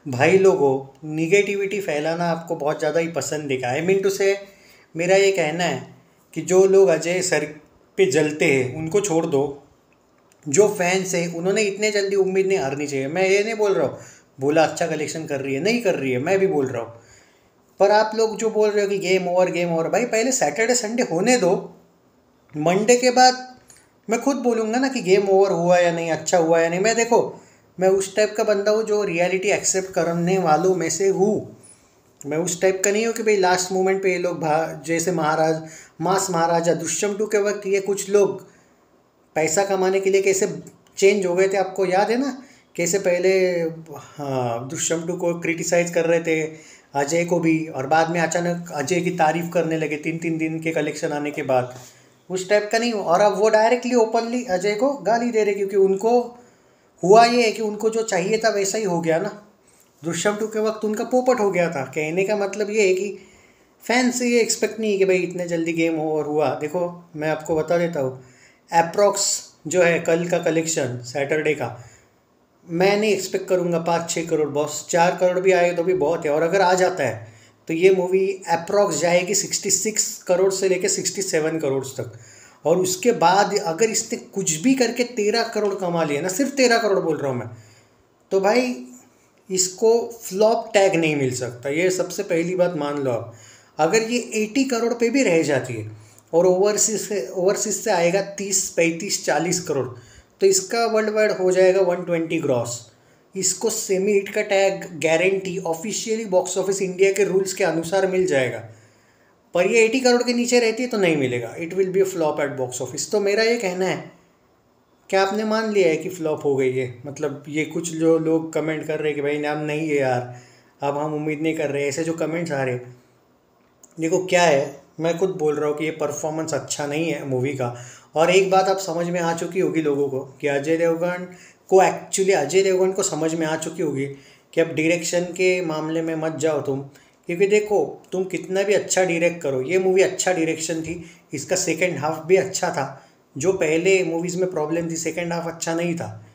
भाई लोगों, निगेटिविटी फैलाना आपको बहुत ज़्यादा ही पसंद दिखा। आई मीन टू से, मेरा ये कहना है कि जो लोग अजय सर पे जलते हैं उनको छोड़ दो। जो फैंस हैं उन्होंने इतने जल्दी उम्मीद नहीं हारनी चाहिए। मैं ये नहीं बोल रहा हूँ बोला अच्छा कलेक्शन कर रही है, नहीं कर रही है, मैं भी बोल रहा हूँ। पर आप लोग जो बोल रहे हो कि गेम ओवर, भाई पहले सैटरडे संडे होने दो। मंडे के बाद मैं खुद बोलूँगा ना कि गेम ओवर हुआ या नहीं, अच्छा हुआ या नहीं। मैं देखो, मैं उस टाइप का बंदा हूँ जो रियलिटी एक्सेप्ट करने वालों में से हूँ। मैं उस टाइप का नहीं हूँ कि भाई लास्ट मोमेंट पे ये लोग जैसे मास महाराजा दुष्यम टू के वक्त ये कुछ लोग पैसा कमाने के लिए कैसे चेंज हो गए थे, आपको याद है ना? कैसे पहले हाँ दुष्यम टू को क्रिटिसाइज कर रहे थे, अजय को भी, और बाद में अचानक अजय की तारीफ करने लगे 3-3 दिन के कलेक्शन आने के बाद। उस टाइप का नहीं हूँ। और अब वो डायरेक्टली ओपनली अजय को गाली दे रहे क्योंकि उनको हुआ ये है कि उनको जो चाहिए था वैसा ही हो गया ना। दुष्यम टू के वक्त उनका पोपट हो गया था। कहने का मतलब ये है कि फैन से ये एक्सपेक्ट नहीं है कि भाई इतने जल्दी गेम ओवर हुआ। देखो, मैं आपको बता देता हूँ, अप्रॉक्स जो है कल का कलेक्शन सैटरडे का, मैं नहीं एक्सपेक्ट करूँगा 5-6 करोड़। बॉस 4 करोड़ भी आए तो भी बहुत है। और अगर आ जाता है तो ये मूवी अप्रॉक्स जाएगी 66 करोड़ से लेकर 67 करोड़ तक। और उसके बाद अगर इसने कुछ भी करके 13 करोड़ कमा लिया ना, सिर्फ 13 करोड़ बोल रहा हूँ मैं, तो भाई इसको फ्लॉप टैग नहीं मिल सकता। ये सबसे पहली बात मान लो आप। अगर ये 80 करोड़ पे भी रह जाती है और ओवरसीज से आएगा 30-35-40 करोड़, तो इसका वर्ल्ड वाइड हो जाएगा 120 ग्रॉस। इसको सेमी हिट का tag guarantee officially box office India के रूल्स के अनुसार मिल जाएगा। पर ये 80 करोड़ के नीचे रहती है तो नहीं मिलेगा। It will be a flop at box office. तो मेरा ये कहना है, क्या आपने मान लिया है कि फ्लॉप हो गई है? मतलब ये कुछ जो लोग कमेंट कर रहे हैं कि भाई नाम नहीं है यार, अब हम उम्मीद नहीं कर रहे, ऐसे जो कमेंट्स आ रहे हैं, देखो क्या है, मैं खुद बोल रहा हूँ कि ये परफॉर्मेंस अच्छा नहीं है मूवी का। और एक बात आप समझ में आ चुकी होगी लोगों को कि अजय देवगन को समझ में आ चुकी होगी कि अब डायरेक्शन के मामले में मत जाओ तुम। क्योंकि देखो, तुम कितना भी अच्छा डायरेक्ट करो, ये मूवी अच्छा डायरेक्शन थी, इसका सेकेंड हाफ भी अच्छा था। जो पहले मूवीज़ में प्रॉब्लम थी, सेकेंड हाफ अच्छा नहीं था।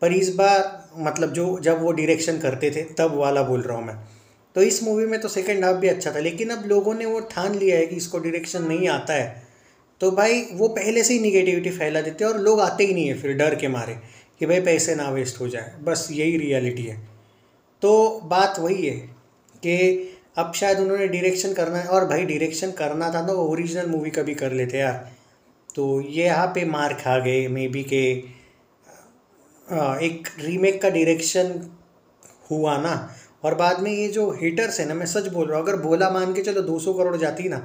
पर इस बार मतलब जो जब वो डायरेक्शन करते थे तब वाला बोल रहा हूँ मैं, तो इस मूवी में तो सेकंड हाफ भी अच्छा था। लेकिन अब लोगों ने वो ठान लिया है कि इसको डायरेक्शन नहीं आता है, तो भाई वो पहले से ही निगेटिविटी फैला देते हैं और लोग आते ही नहीं है फिर डर के मारे कि भाई पैसे ना वेस्ट हो जाए। बस यही रियलिटी है। तो बात वही है कि अब शायद उन्होंने डायरेक्शन करना है, और भाई डायरेक्शन करना था तो ओरिजिनल मूवी का भी कर लेते यार। तो ये यहाँ पे मार खा गए मे बी के एक रीमेक का डायरेक्शन हुआ ना। और बाद में ये जो हेटर्स है ना, मैं सच बोल रहा हूँ, अगर बोला मान के चलो 200 करोड़ जाती ना,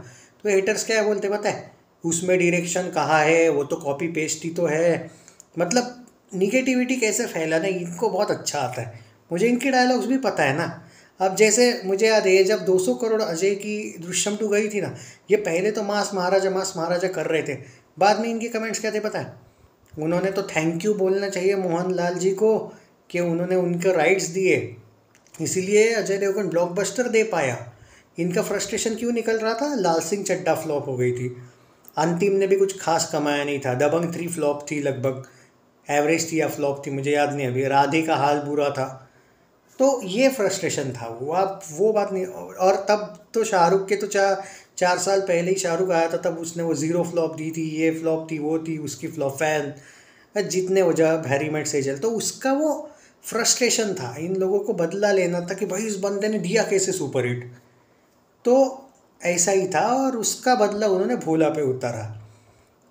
तो हेटर्स क्या बोलते पता है? उसमें डायरेक्शन कहाँ है, वो तो कॉपी पेस्ट ही तो है। मतलब निगेटिविटी कैसे फैलाना इनको बहुत अच्छा आता है। मुझे इनके डायलॉग्स भी पता है ना। अब जैसे मुझे याद है जब 200 करोड़ अजय की दृश्यम टू गई थी ना, ये पहले तो मास महाराजा कर रहे थे। बाद में इनके कमेंट्स क्या थे पता है? उन्होंने तो थैंक यू बोलना चाहिए मोहन लाल जी को कि उन्होंने उनके राइट्स दिए, इसीलिए अजय देवगन ब्लॉकबस्टर दे पाया। इनका फ्रस्ट्रेशन क्यों निकल रहा था? लाल सिंह चड्ढा फ्लॉप हो गई थी, अंतिम ने भी कुछ खास कमाया नहीं था, दबंग 3 फ्लॉप थी, लगभग एवरेज थी या फ्लॉप थी मुझे याद नहीं अभी, राधे का हाल बुरा था। तो ये फ्रस्ट्रेशन था वो, आप वो बात नहीं। और तब तो शाहरुख के तो 4 4 साल पहले ही शाहरुख आया था, तब उसने वो 0 फ्लॉप दी थी, ये फ्लॉप थी, वो थी उसकी फ्लॉप फैन जितने वो जब हैरी मेट सेजल, तो उसका वो फ्रस्ट्रेशन था। इन लोगों को बदला लेना था कि भाई इस बंदे ने दिया कैसे सुपर हिट। तो ऐसा ही था और उसका बदला उन्होंने भोला पे उतारा।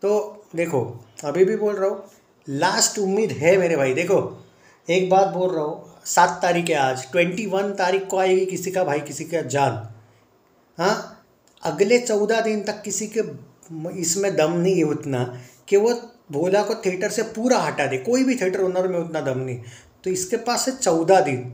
तो देखो, अभी भी बोल रहा हूँ, लास्ट उम्मीद है मेरे भाई। देखो, एक बात बोल रहा हूँ, 7 तारीख है आज, 21 तारीख को आएगी किसी का भाई किसी का जान। हाँ, अगले 14 दिन तक किसी के इसमें दम नहीं है उतना कि वो भोला को थिएटर से पूरा हटा दे। कोई भी थिएटर ओनर में उतना दम नहीं। तो इसके पास है 14 दिन।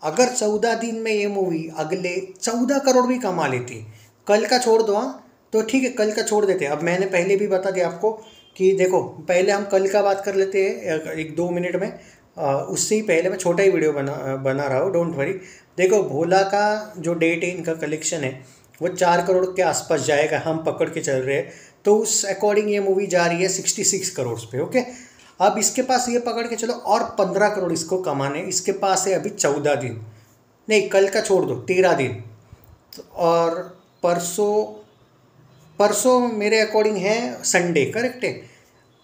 अगर 14 दिन में ये मूवी अगले 14 करोड़ भी कमा लेती, कल का छोड़ दो, हाँ तो ठीक है, कल का छोड़ देते हैं। अब मैंने पहले भी बता दिया आपको कि देखो, पहले हम कल का बात कर लेते हैं 1-2 मिनट में। उससे ही पहले मैं छोटा ही वीडियो बना रहा हूँ, डोंट वरी। देखो, भोला का जो डेट है, इनका कलेक्शन है वो 4 करोड़ के आसपास जाएगा, हम पकड़ के चल रहे हैं। तो उस अकॉर्डिंग ये मूवी जा रही है 66 करोड़ पे। ओके, अब इसके पास ये पकड़ के चलो और 15 करोड़ इसको कमाने, इसके पास है अभी 14 दिन। नहीं कल का छोड़ दो, 13 दिन। और परसों, परसों मेरे अकॉर्डिंग है संडे, करेक्ट है।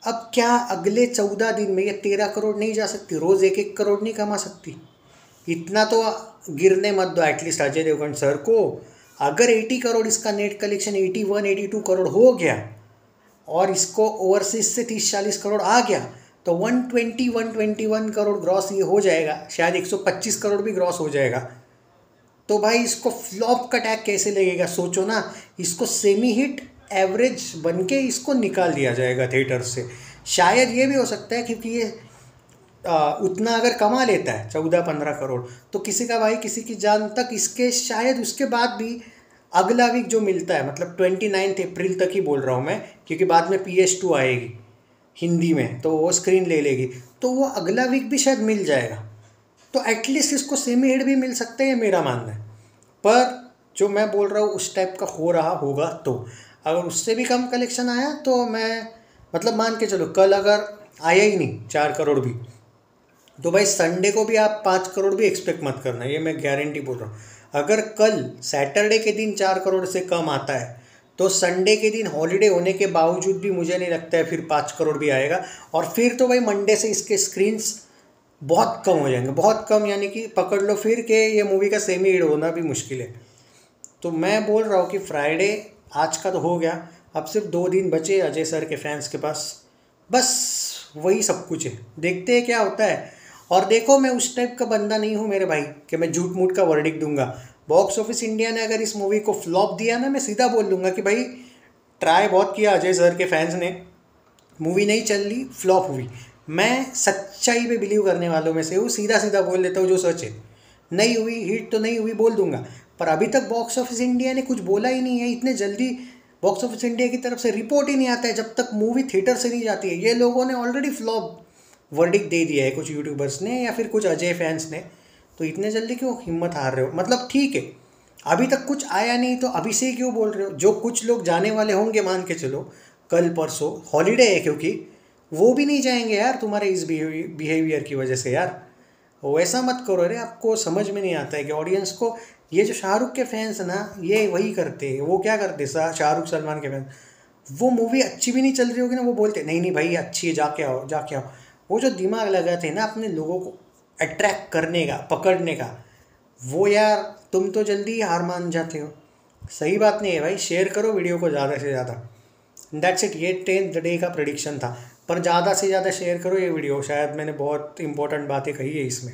अब क्या अगले 14 दिन में ये 13 करोड़ नहीं जा सकती? रोज़ 1-1 करोड़ नहीं कमा सकती? इतना तो गिरने मत दो एटलीस्ट अजय देवगन सर को। अगर 80 करोड़ इसका नेट कलेक्शन 81-82 करोड़ हो गया और इसको ओवरसीज से 30-40 करोड़ आ गया तो 120-121 करोड़ ग्रॉस ये हो जाएगा, शायद 125 करोड़ भी ग्रॉस हो जाएगा। तो भाई इसको फ्लॉप का टैग कैसे लगेगा? सोचो ना, इसको सेमी हिट एवरेज बन के इसको निकाल दिया जाएगा थिएटर से। शायद ये भी हो सकता है क्योंकि ये उतना अगर कमा लेता है 14-15 करोड़ तो किसी का भाई किसी की जान तक, इसके शायद उसके बाद भी अगला वीक जो मिलता है, मतलब 29 अप्रैल तक ही बोल रहा हूँ मैं, क्योंकि बाद में PS2 आएगी हिंदी में तो वो स्क्रीन ले लेगी, तो वो अगला वीक भी शायद मिल जाएगा। तो एटलीस्ट इसको सेमी हिट भी मिल सकते हैं, मेरा मानना है। पर जो मैं बोल रहा हूँ उस टाइप का हो रहा होगा, तो अगर उससे भी कम कलेक्शन आया तो मैं मतलब मान के चलो कल अगर आया ही नहीं 4 करोड़ भी, तो भाई संडे को भी आप 5 करोड़ भी एक्सपेक्ट मत करना, ये मैं गारंटी बोल रहा हूँ। अगर कल सैटरडे के दिन 4 करोड़ से कम आता है तो संडे के दिन हॉलीडे होने के बावजूद भी मुझे नहीं लगता है फिर 5 करोड़ भी आएगा। और फिर तो भाई मंडे से इसके स्क्रीन्स बहुत कम हो जाएंगे, बहुत कम, यानी कि पकड़ लो फिर के ये मूवी का सेमी हिट होना भी मुश्किल है। तो मैं बोल रहा हूँ कि फ्राइडे आज का तो हो गया, अब सिर्फ 2 दिन बचे अजय सर के फैंस के पास, बस वही सब कुछ है, देखते हैं क्या होता है। और देखो मैं उस टाइप का बंदा नहीं हूँ मेरे भाई कि मैं झूठ मूठ का वर्डिक्ट दूंगा। बॉक्स ऑफिस इंडिया ने अगर इस मूवी को फ्लॉप दिया ना, मैं सीधा बोल दूंगा कि भाई ट्राई बहुत किया अजय सर के फैंस ने, मूवी नहीं चल रही, फ्लॉप हुई। मैं सच्चाई पे बिलीव करने वालों में से हूँ, सीधा सीधा बोल देता हूँ जो सच है। नहीं हुई हिट तो नहीं हुई बोल दूंगा, पर अभी तक बॉक्स ऑफिस इंडिया ने कुछ बोला ही नहीं है। इतने जल्दी बॉक्स ऑफिस इंडिया की तरफ से रिपोर्ट ही नहीं आता है जब तक मूवी थिएटर से नहीं जाती है। ये लोगों ने ऑलरेडी फ्लॉप वर्डिक्ट दे दिया है, कुछ यूट्यूबर्स ने या फिर कुछ अजय फैंस ने। तो इतने जल्दी क्यों हिम्मत हार रहे हो? मतलब ठीक है अभी तक कुछ आया नहीं तो अभी से क्यों बोल रहे हो? जो कुछ लोग जाने वाले होंगे मान के चलो कल परसों, हॉलीडे है क्योंकि, वो भी नहीं जाएंगे यार तुम्हारे इस बिहेवियर की वजह से यार। वैसा मत करो रे, आपको समझ में नहीं आता है कि ऑडियंस को, ये जो शाहरुख के फैंस है ना ये वही करते हैं। वो क्या करते शाहरुख सलमान के फैंस, वो मूवी अच्छी भी नहीं चल रही होगी ना, वो बोलते नहीं नहीं भाई अच्छी है, जाके आओ जाके आओ। वो जो दिमाग लगाते हैं ना अपने लोगों को अट्रैक्ट करने का, पकड़ने का, वो यार तुम तो जल्दी ही हार मान जाते हो। सही बात नहीं है भाई, शेयर करो वीडियो को ज़्यादा से ज़्यादा। दैट्स इट, ये 10th डे का प्रेडिक्शन था। पर ज़्यादा से ज़्यादा शेयर करो ये वीडियो, शायद मैंने बहुत इंपॉर्टेंट बातें कही है इसमें।